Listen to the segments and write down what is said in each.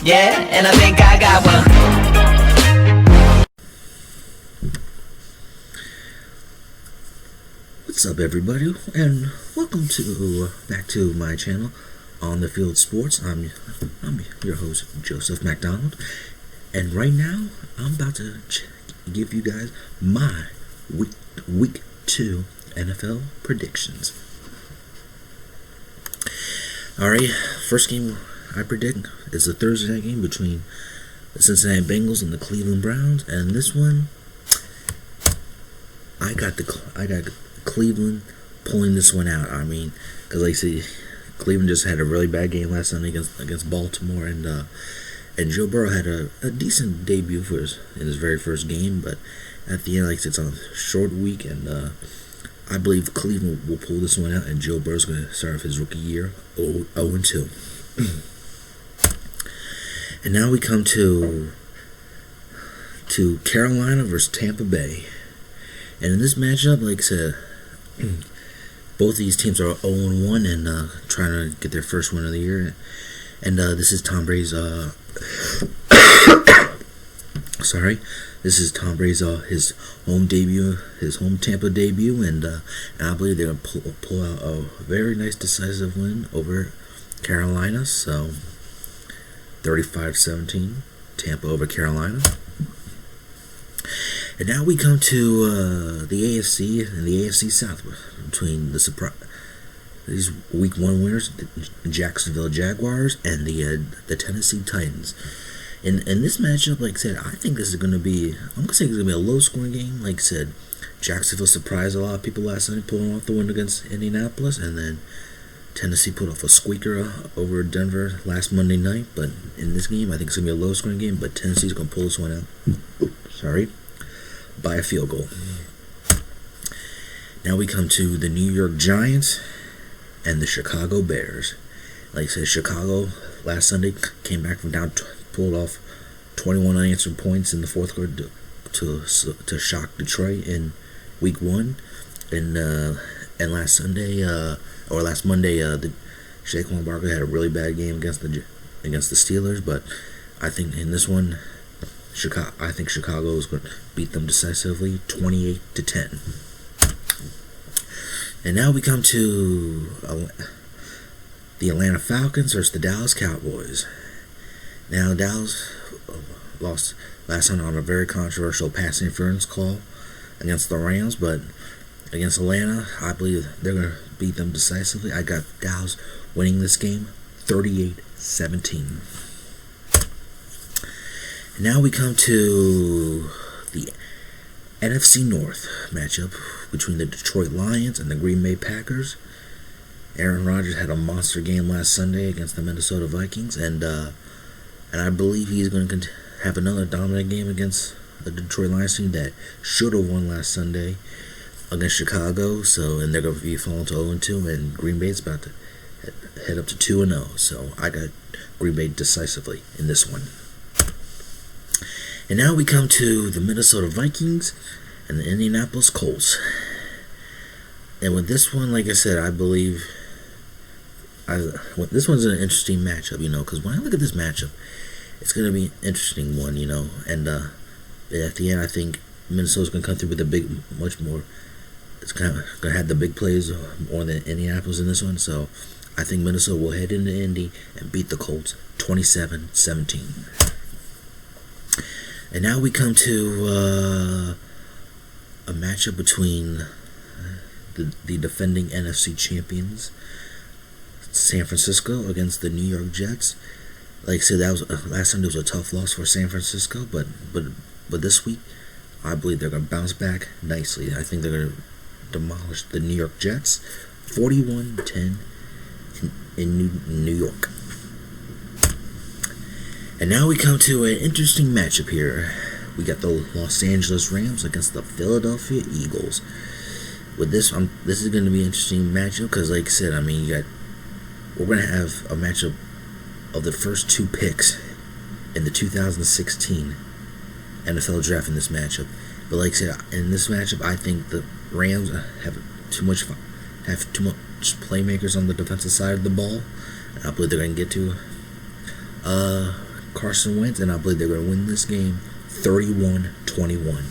Yeah, and I think I got one. What's up, everybody, and welcome to back to my channel, On the Field Sports. I'm your host, Joseph McDonald, and right now I'm about to give you guys my week 2 NFL predictions. Alright, first game I predict is the Thursday night game between the Cincinnati Bengals and the Cleveland Browns, and this one I got Cleveland pulling this one out. I mean, because like I say, Cleveland just had a really bad game last Sunday against Baltimore, and Joe Burrow had a decent debut in his very first game, but at the end, like I said, it's on a short week, and I believe Cleveland will pull this one out, and Joe Burrow's going to start off his rookie year 0-2. And now we come to Carolina versus Tampa Bay. And in this matchup, like I said, both these teams are 0-1 and trying to get their first win of the year. And this is Tom Brady's This is Tom Brady's his home debut, his home Tampa debut, and I believe they're gonna pull out a very nice decisive win over Carolina. So 35-17, Tampa over Carolina. And now we come to the AFC and the AFC South between these Week 1 winners, the Jacksonville Jaguars and the Tennessee Titans. In this matchup, like I said, I think this is going to be, I'm going to say it's going to be a low-scoring game. Like I said, Jacksonville surprised a lot of people last night, pulling off the win against Indianapolis, and then Tennessee put off a squeaker over Denver last Monday night. But in this game, I think it's going to be a low-scoring game, but Tennessee's going to pull this one out. By a field goal. Now we come to the New York Giants and the Chicago Bears. Like I said, Chicago last Sunday came back from down, pulled off 21 unanswered points in the fourth quarter to shock Detroit in Week 1. And last Monday, the Saquon Barkley had a really bad game against the Steelers. But I think in this one, Chicago is going to beat them decisively, 28-10. And now we come to the Atlanta Falcons versus the Dallas Cowboys. Now, Dallas lost last night on a very controversial pass interference call against the Rams, but against Atlanta, I believe they're going to beat them decisively. I got Dallas winning this game 38-17. Now we come to the NFC North matchup between the Detroit Lions and the Green Bay Packers. Aaron Rodgers had a monster game last Sunday against the Minnesota Vikings, and I believe he's going to have another dominant game against the Detroit Lions team that should have won last Sunday against Chicago. And they're going to be falling to 0-2, and Green Bay's about to head up to 2-0. So I got Green Bay decisively in this one. And now we come to the Minnesota Vikings and the Indianapolis Colts. And with this one, like I said, I believe this one's an interesting matchup, because when I look at this matchup, it's going to be an interesting one, and at the end, I think Minnesota's going to come through with much more, it's kind of going to have the big plays more than Indianapolis in this one. So I think Minnesota will head into Indy and beat the Colts 27-17. And now we come to a matchup between the defending NFC champions, San Francisco, against the New York Jets. Like I said, that was last Sunday was a tough loss for San Francisco, but this week, I believe they're going to bounce back nicely. I think they're going to demolish the New York Jets, 41-10 in New York. And now we come to an interesting matchup here. We got the Los Angeles Rams against the Philadelphia Eagles. With this is going to be an interesting matchup because, like I said, we're going to have a matchup of the first two picks in the 2016 NFL draft in this matchup. But like I said, in this matchup, I think the Rams have too much playmakers on the defensive side of the ball, and I believe they're going to get to Carson Wentz, and I believe they're going to win this game 31-21.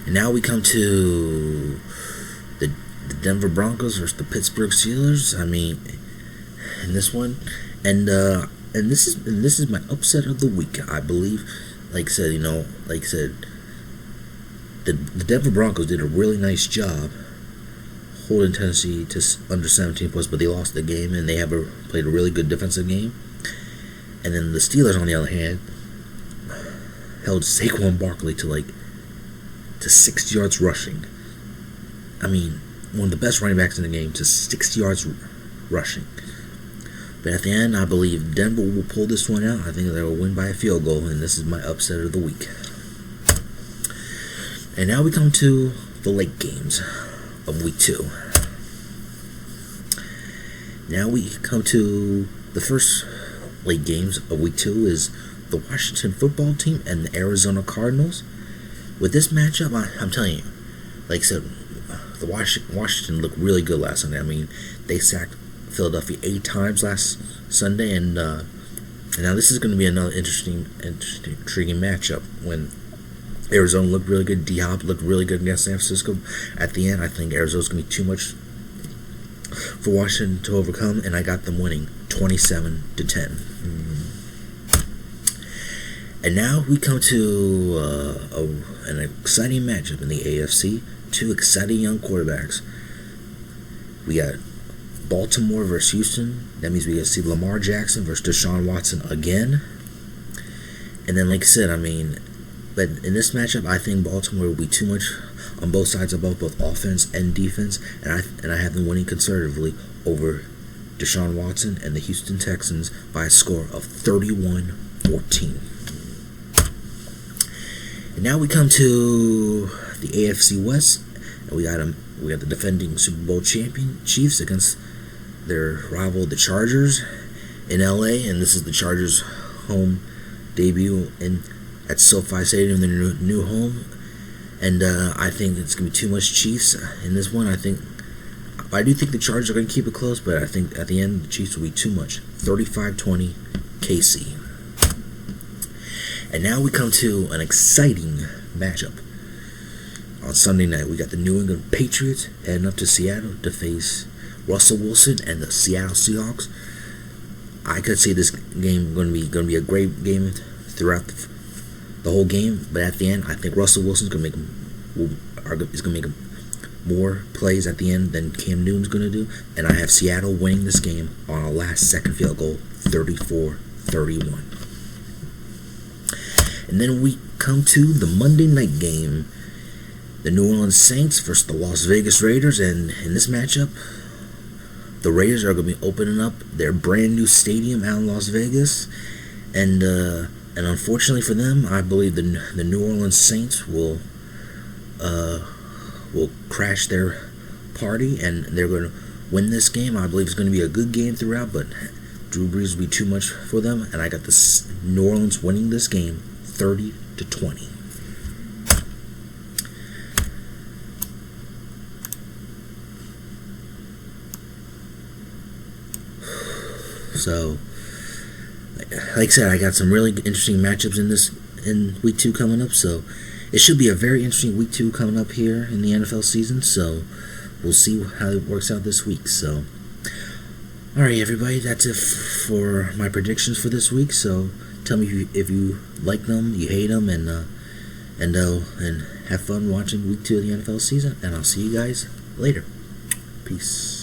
And now we come to the Denver Broncos versus the Pittsburgh Steelers. I mean, in this one, and this is my upset of the week, I believe. Like I said, the Denver Broncos did a really nice job holding Tennessee to under 17 points, but they lost the game, and they played a really good defensive game. And then the Steelers, on the other hand, held Saquon Barkley to 6 yards rushing. I mean, one of the best running backs in the game to 6 yards rushing. But at the end, I believe Denver will pull this one out. I think they will win by a field goal, and this is my upset of the week. And now we come to the late games of Week 2. Now we come to the first late games of Week 2 is the Washington football team and the Arizona Cardinals. With this matchup, I'm telling you, like I said, the Washington looked really good last Sunday. I mean, they sacked Philadelphia 8 times last Sunday, and now this is going to be another intriguing matchup when Arizona looked really good. D-Hop looked really good against San Francisco. At the end, I think Arizona's going to be too much for Washington to overcome, and I got them winning 27-10. And now we come to an exciting matchup in the AFC. 2 exciting young quarterbacks. We got Baltimore versus Houston. That means we get to see Lamar Jackson versus Deshaun Watson again. And then, like I said, but in this matchup, I think Baltimore will be too much on both sides of both offense and defense, and I have them winning conservatively over Deshaun Watson and the Houston Texans by a score of 31-14. And now we come to the AFC West, and we got the defending Super Bowl champion Chiefs against their rival, the Chargers, in LA, and this is the Chargers' home debut at SoFi Stadium, their new home. And I think it's going to be too much Chiefs in this one. I do think the Chargers are going to keep it close, but I think at the end, the Chiefs will be too much. 35-20, KC. And now we come to an exciting matchup. On Sunday night, we got the New England Patriots heading up to Seattle to face Russell Wilson and the Seattle Seahawks. I could see this game going to be a great game throughout the whole game, but at the end, I think Russell Wilson's going to make more plays at the end than Cam Newton's going to do, and I have Seattle winning this game on a last-second field goal, 34-31. And then we come to the Monday night game, the New Orleans Saints versus the Las Vegas Raiders, and in this matchup, the Raiders are going to be opening up their brand new stadium out in Las Vegas, and unfortunately for them, I believe the New Orleans Saints will crash their party, and they're going to win this game. I believe it's going to be a good game throughout, but Drew Brees will be too much for them, and I got the New Orleans winning this game 30-20. So, like I said, I got some really interesting matchups in Week 2 coming up. So, it should be a very interesting Week 2 coming up here in the NFL season. So, we'll see how it works out this week. So, all right, everybody, that's it for my predictions for this week. So, tell me if you like them, you hate them, and have fun watching Week 2 of the NFL season. And I'll see you guys later. Peace.